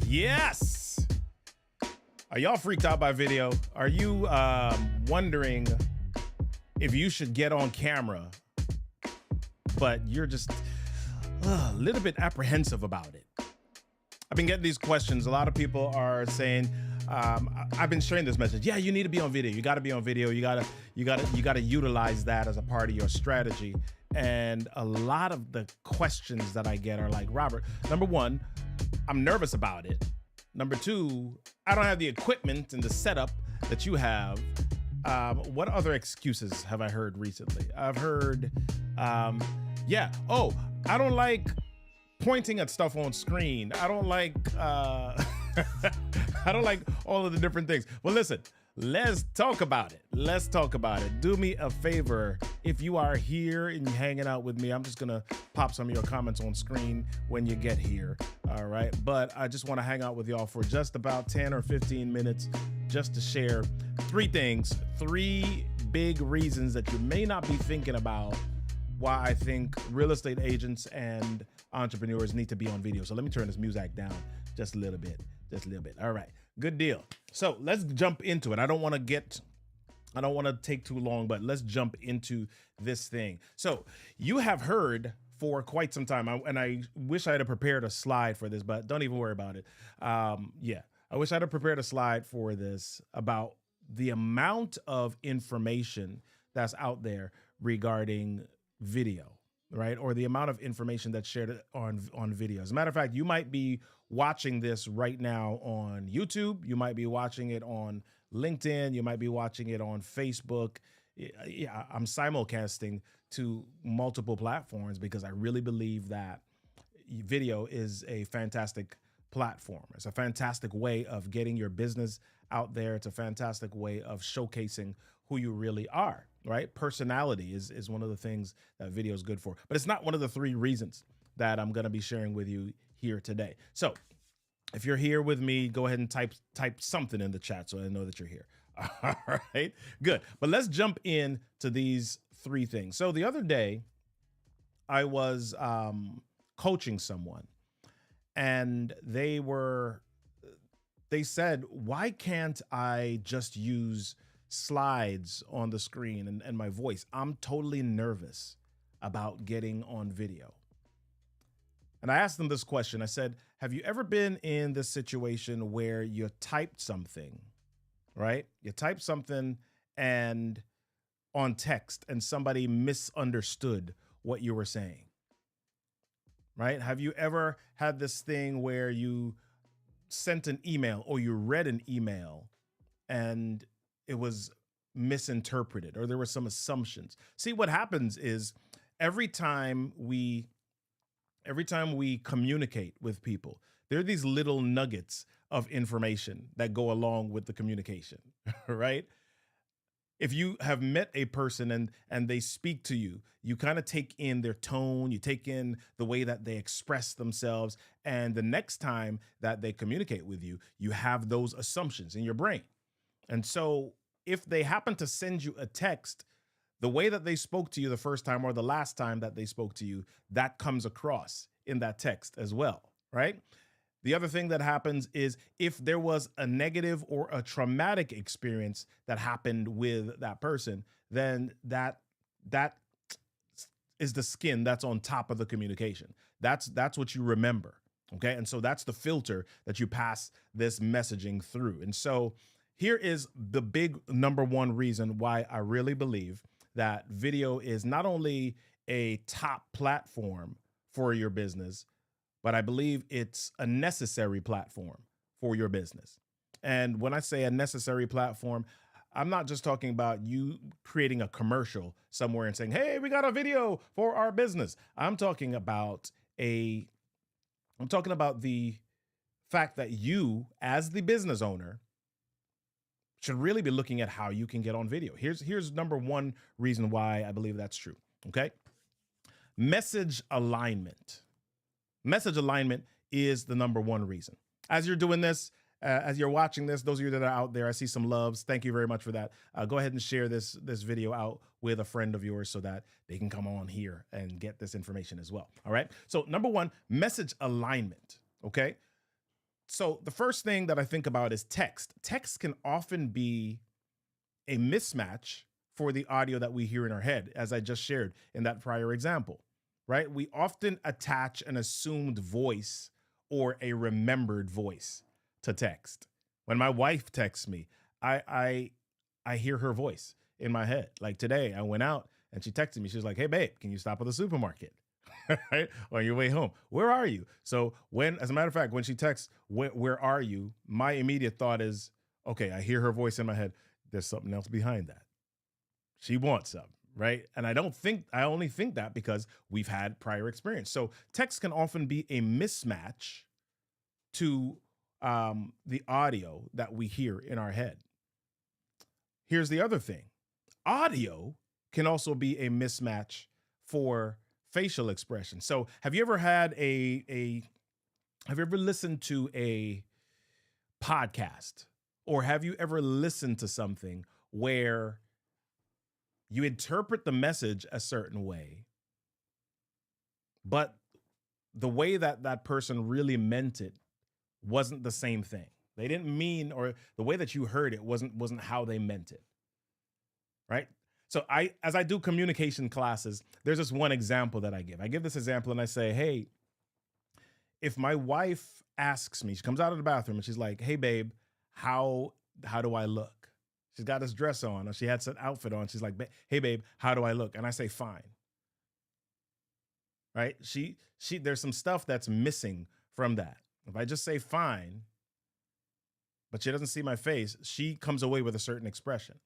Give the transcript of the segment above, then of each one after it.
Yes. Are y'all freaked out by video? Are you wondering if you should get on camera, but you're just a little bit apprehensive about it? I've been getting these questions. A lot of people are saying, I've been sharing this message. Yeah, you need to be on video. You got to be on video. You got to utilize that as a part of your strategy. And a lot of the questions that I get are like, Robert, number one, I'm nervous about it. Number two, I don't have the equipment and the setup that you have. What other excuses have I heard recently? I've heard, I don't like pointing at stuff on screen. I don't like, I don't like all of the different things. Well, listen, let's talk about it. Let's talk about it. Do me a favor. If you are here and you're hanging out with me, I'm just gonna pop some of your comments on screen when you get here. All right. But I just want to hang out with y'all for just about 10 or 15 minutes just to share three things, three big reasons that you may not be thinking about why I think real estate agents and entrepreneurs need to be on video. So let me turn this music down just a little bit. All right, good deal. So let's jump into it. I don't want to take too long, but let's jump into this thing. So you have heard for quite some time, and I wish I had prepared a slide for this, but don't even worry about it. I wish I'd have prepared a slide for this about the amount of information that's out there regarding video, right? Or the amount of information that's shared on video. As a matter of fact, you might be watching this right now on YouTube. You might be watching it on LinkedIn. You might be watching it on Facebook. Yeah, I'm simulcasting to multiple platforms because I really believe that video is a fantastic platform. It's a fantastic way of getting your business out there. It's a fantastic way of showcasing who you really are, right? Personality is one of the things that video is good for, but it's not one of the three reasons that I'm going to be sharing with you here today. So if you're here with me, go ahead and type something in the chat so I know that you're here. All right, good. But let's jump in to these three things. So the other day I was coaching someone, and they said, why can't I just use slides on the screen and my voice? I'm totally nervous about getting on video. And I asked them this question. I said, have you ever been in this situation where you typed something, right? You typed something and on text and somebody misunderstood what you were saying, right? Have you ever had this thing where you sent an email or you read an email and it was misinterpreted or there were some assumptions? See, what happens is every time we communicate with people, there are these little nuggets of information that go along with the communication, right? If you have met a person and they speak to you, you kind of take in their tone, you take in the way that they express themselves. And the next time that they communicate with you, you have those assumptions in your brain. And so if they happen to send you a text, the way that they spoke to you the first time or the last time that they spoke to you, that comes across in that text as well, right? The other thing that happens is if there was a negative or a traumatic experience that happened with that person, then that is the skin that's on top of the communication. That's what you remember, okay? And so that's the filter that you pass this messaging through. And so here is the big number one reason why I really believe that video is not only a top platform for your business, but I believe it's a necessary platform for your business. And when I say a necessary platform, I'm not just talking about you creating a commercial somewhere and saying, hey, we got a video for our business. I'm talking about the fact that you, as the business owner, should really be looking at how you can get on video. Here's number one reason why I believe that's true, okay? Message alignment. Message alignment is the number one reason. As you're doing this, as you're watching this, those of you that are out there, I see some loves. Thank you very much for that. Go ahead and share this video out with a friend of yours so that they can come on here and get this information as well. All right. So number one, message alignment. Okay. So the first thing that I think about is text. Text can often be a mismatch for the audio that we hear in our head, as I just shared in that prior example, right? We often attach an assumed voice or a remembered voice to text. When my wife texts me, I hear her voice in my head. Like today, I went out and she texted me. She was like, "Hey, babe, can you stop at the supermarket?" Right? On your way home. Where are you? So as a matter of fact, when she texts, where are you? My immediate thought is, okay, I hear her voice in my head. There's something else behind that. She wants something, right? And I only think that because we've had prior experience. So text can often be a mismatch to the audio that we hear in our head. Here's the other thing. Audio can also be a mismatch for facial expression. So have you ever had have you ever listened to a podcast, or have you ever listened to something where you interpret the message a certain way, but the way that that person really meant it wasn't the same thing? They didn't mean, or the way that you heard it wasn't how they meant it, right? So as I do communication classes, there's this one example that I give. I give this example and I say, hey, if my wife asks me, she comes out of the bathroom and she's like, "Hey, babe, how do I look?" She's got this dress on, or she had some outfit on. She's like, "Hey, babe, how do I look?" And I say, "Fine." Right? There's some stuff that's missing from that. If I just say fine, but she doesn't see my face, she comes away with a certain expression.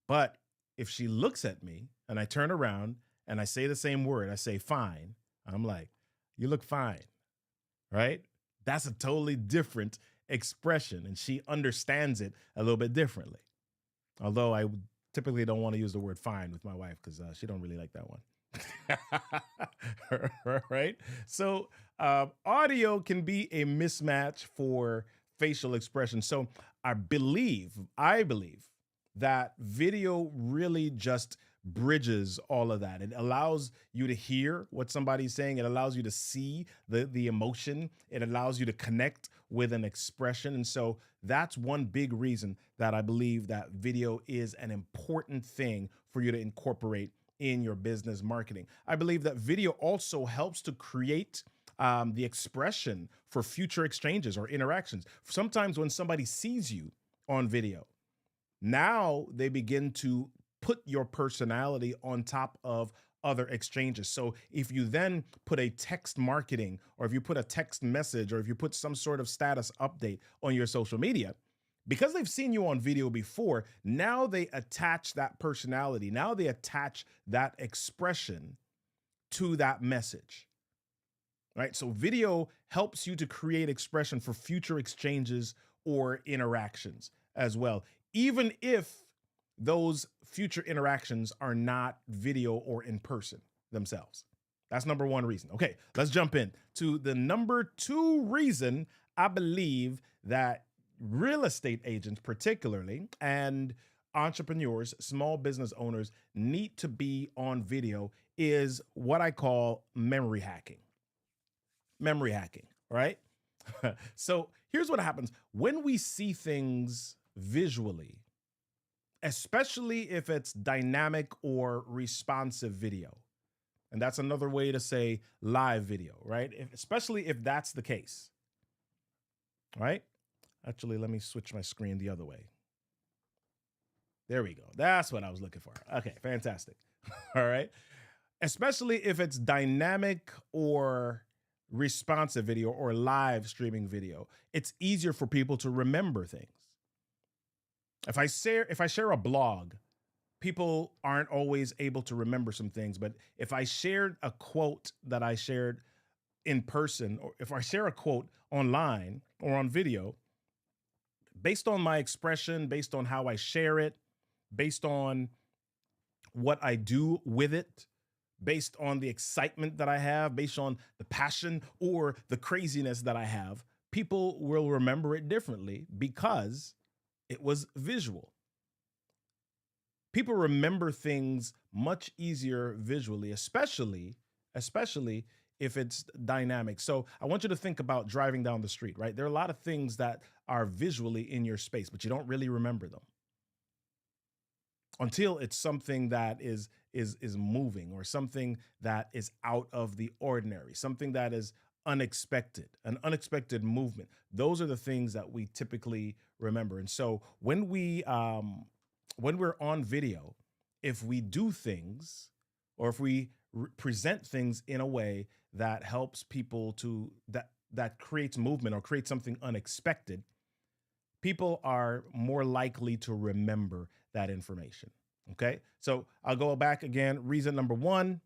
But if she looks at me and I turn around and I say the same word, I say fine, I'm like, "You look fine," right? That's a totally different expression, and she understands it a little bit differently. Although I typically don't want to use the word fine with my wife because she don't really like that one. Right? So audio can be a mismatch for facial expression. So I believe that video really just bridges all of that. It allows you to hear what somebody's saying. It allows you to see the emotion. It allows you to connect with an expression. And so that's one big reason that I believe that video is an important thing for you to incorporate in your business marketing. I believe that video also helps to create the expression for future exchanges or interactions. Sometimes when somebody sees you on video, now they begin to put your personality on top of other exchanges. So if you then put a text marketing, or if you put a text message, or if you put some sort of status update on your social media, because they've seen you on video before, now they attach that personality. Now they attach that expression to that message, right? So video helps you to create expression for future exchanges or interactions as well, even if those future interactions are not video or in person themselves. That's number one reason. Okay, let's jump in to the number two reason I believe that real estate agents particularly, and entrepreneurs, small business owners, need to be on video is what I call memory hacking. Memory hacking, right? So here's what happens when we see things visually, especially if it's dynamic or responsive video. And that's another way to say live video, right? Especially if that's the case, right? Actually, let me switch my screen the other way. There we go. That's what I was looking for. Okay, fantastic. All right. Especially if it's dynamic or responsive video or live streaming video, it's easier for people to remember things. If I share a blog, people aren't always able to remember some things. But if I shared a quote that I shared in person, or if I share a quote online or on video, based on my expression, based on how I share it, based on what I do with it, based on the excitement that I have, based on the passion or the craziness that I have, people will remember it differently because it was visual. People remember things much easier visually, especially if it's dynamic. So I want you to think about driving down the street, right? There are a lot of things that are visually in your space, but you don't really remember them until it's something that is moving, or something that is out of the ordinary, something that is unexpected, an unexpected movement. Those are the things that we typically remember. And so when we're on video, if we do things, or if we present things in a way that helps people to that creates movement or creates something unexpected, people are more likely to remember that information. Okay. So I'll go back again. Reason number one,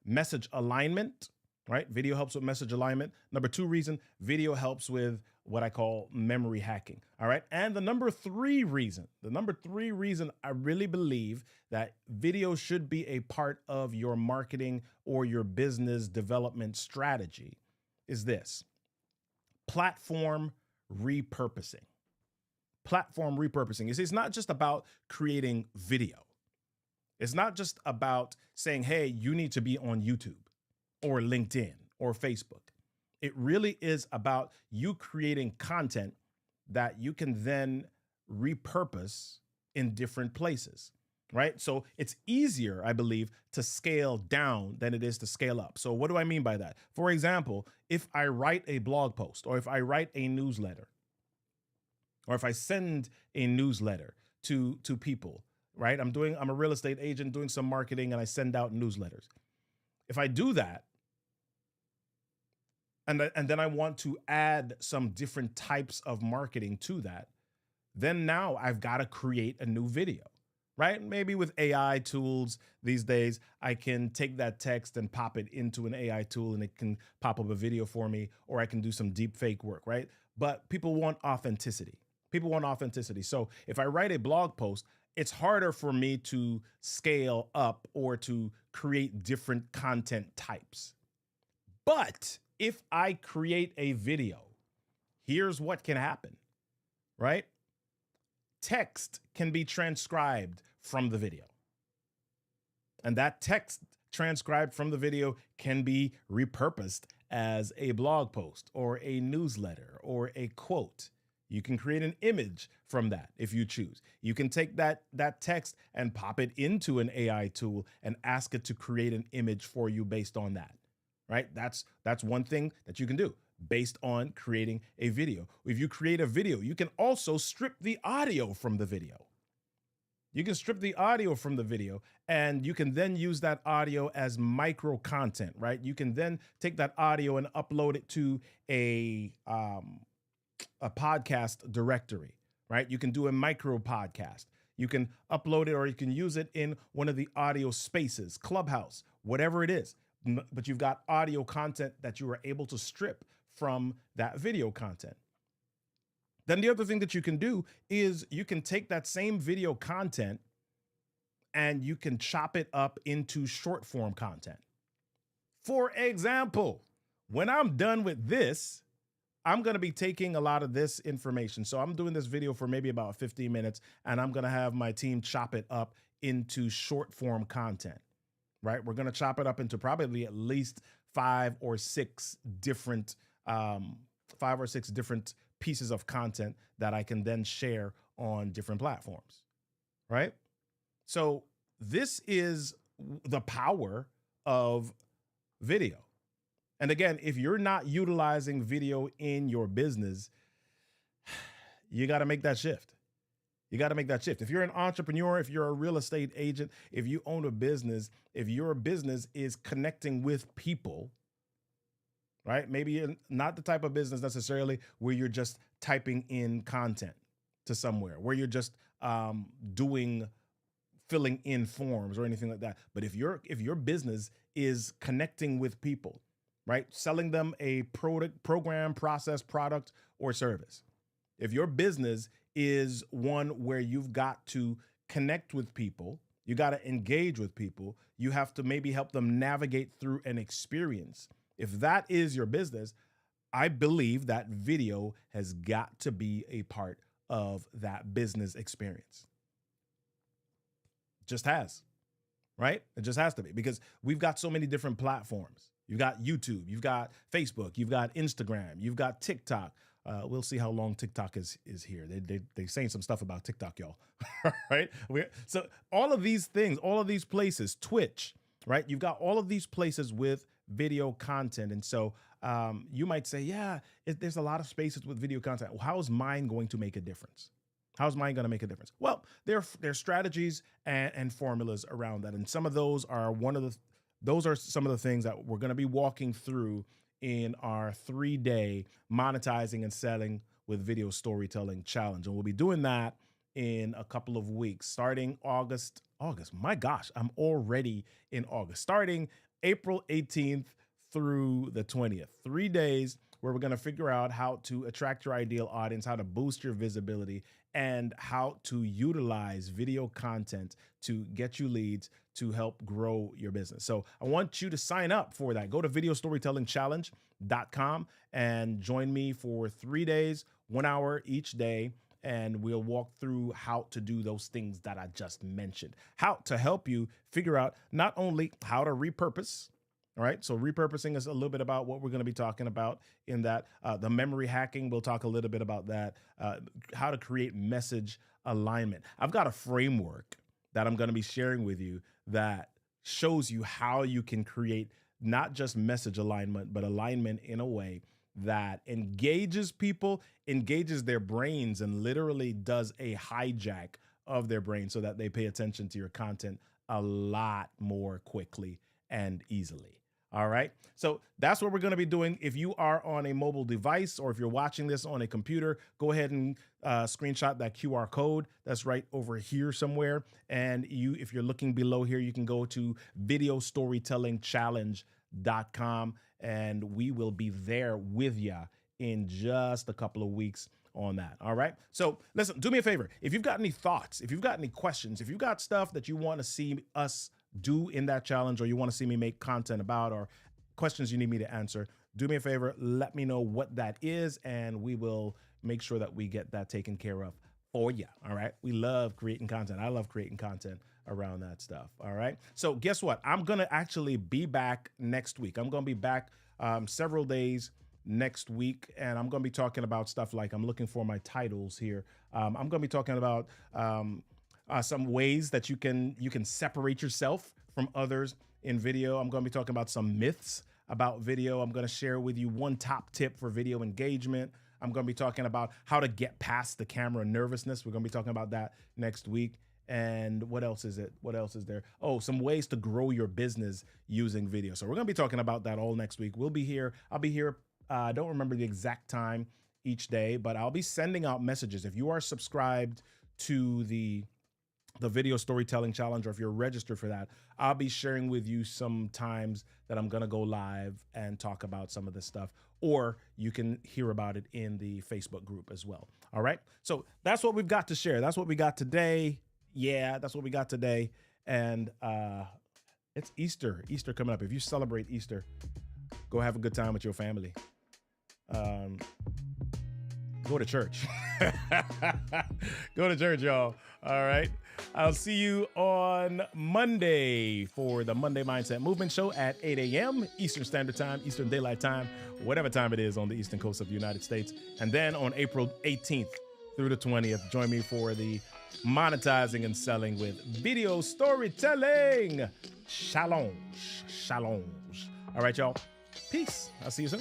message alignment, right? Video helps with message alignment. Number two reason, video helps with what I call memory hacking. All right. And the number three reason I really believe that video should be a part of your marketing or your business development strategy is this: platform repurposing. Platform repurposing. You see, it's not just about creating video. It's not just about saying, hey, you need to be on YouTube or LinkedIn or Facebook. It really is about you creating content that you can then repurpose in different places, right? So it's easier, I believe, to scale down than it is to scale up. So what do I mean by that? For example, if I write a blog post, or if I write a newsletter, or if I send a newsletter to people, right? I'm a real estate agent doing some marketing, and I send out newsletters. If I do that, and then I want to add some different types of marketing to that, then now I've got to create a new video, right? Maybe with AI tools these days, I can take that text and pop it into an AI tool, and it can pop up a video for me, or I can do some deep fake work, right? But people want authenticity. People want authenticity. So if I write a blog post, it's harder for me to scale up or to create different content types. But if I create a video, here's what can happen, right? Text can be transcribed from the video. And that text transcribed from the video can be repurposed as a blog post or a newsletter or a quote. You can create an image from that if you choose. You can take that text and pop it into an AI tool and ask it to create an image for you based on that, right? That's one thing that you can do based on creating a video. If you create a video, you can also strip the audio from the video. You can strip the audio from the video, and you can then use that audio as micro content, right? You can then take that audio and upload it to a podcast directory, right? You can do a micro podcast. You can upload it, or you can use it in one of the audio spaces, Clubhouse, whatever it is. But you've got audio content that you are able to strip from that video content. Then the other thing that you can do is you can take that same video content and you can chop it up into short form content. For example, when I'm done with this, I'm going to be taking a lot of this information. So I'm doing this video for maybe about 15 minutes, and I'm going to have my team chop it up into short form content, right? We're going to chop it up into probably at least five or six different pieces of content that I can then share on different platforms, right? So this is the power of video. And again, if you're not utilizing video in your business, you got to make that shift. You got to make that shift. If you're an entrepreneur, if you're a real estate agent, if you own a business, if your business is connecting with people, right? Maybe you're not the type of business necessarily where you're just typing in content to somewhere, where you're just filling in forms or anything like that. But if your business is connecting with people, right? Selling them a program, process, product, or service. If your business is one where you've got to connect with people, you got to engage with people, you have to maybe help them navigate through an experience. If that is your business, I believe that video has got to be a part of that business experience. Just has, right? It just has to be, because we've got so many different platforms. You've got YouTube, you've got Facebook, you've got Instagram, you've got TikTok. We'll see how long TikTok is here. They saying some stuff about TikTok, y'all. Right? So all of these things, all of these places, Twitch, right? You've got all of these places with video content. And so you might say, yeah, there's a lot of spaces with video content. Well, how is mine going to make a difference? How's mine going to make a difference? Well, there are strategies and formulas around that. And some of those are some of the things that we're going to be walking through in our 3-day monetizing and selling with video storytelling challenge. And we'll be doing that in a couple of weeks, starting August. My gosh, I'm already in August. Starting April 18th through the 20th. 3 days where we're going to figure out how to attract your ideal audience, how to boost your visibility, and how to utilize video content to get you leads to help grow your business. So I want you to sign up for that. Go to videostorytellingchallenge.com and join me for 3 days, 1 hour each day. And we'll walk through how to do those things that I just mentioned, how to help you figure out not only how to repurpose. All right. So repurposing is a little bit about what we're going to be talking about in that. The memory hacking, we'll talk a little bit about that. How to create message alignment. I've got a framework that I'm going to be sharing with you that shows you how you can create not just message alignment, but alignment in a way that engages people, engages their brains, and literally does a hijack of their brain so that they pay attention to your content a lot more quickly and easily. All right. So that's what we're going to be doing. If you are on a mobile device or if you're watching this on a computer, go ahead and screenshot that QR code that's right over here somewhere. And if you're looking below here, you can go to videostorytellingchallenge.com and we will be there with you in just a couple of weeks on that. All right. So listen, do me a favor. If you've got any thoughts, if you've got any questions, if you've got stuff that you want to see us do in that challenge, or you want to see me make content about, or questions you need me to answer, do me a favor, let me know what that is, and we will make sure that we get that taken care of for you. All right. We love creating content. I love creating content around that stuff. All right. So guess what? I'm going to actually be back next week. I'm going to be back several days next week, and I'm going to be talking about stuff like, I'm looking for my titles here. I'm going to be talking about some ways that you can separate yourself from others in video. I'm going to be talking about some myths about video. I'm going to share with you one top tip for video engagement. I'm going to be talking about how to get past the camera nervousness. We're going to be talking about that next week. And what else is it? What else is there? Oh, some ways to grow your business using video. So we're going to be talking about that all next week. We'll be here. I'll be here. I don't remember the exact time each day, but I'll be sending out messages. If you are subscribed to the video storytelling challenge, or if you're registered for that, I'll be sharing with you some times that I'm going to go live and talk about some of this stuff, or you can hear about it in the Facebook group as well. All right. So that's what we've got to share. That's what we got today. Yeah, that's what we got today. And it's Easter coming up. If you celebrate Easter, go have a good time with your family. Go to church. Go to church, y'all. All right. I'll see you on Monday for the Monday Mindset Movement Show at 8 a.m. Eastern Standard Time, Eastern Daylight Time, whatever time it is on the Eastern Coast of the United States. And then on April 18th through the 20th, join me for the Monetizing and Selling with Video Storytelling Challenge. All right, y'all. Peace. I'll see you soon.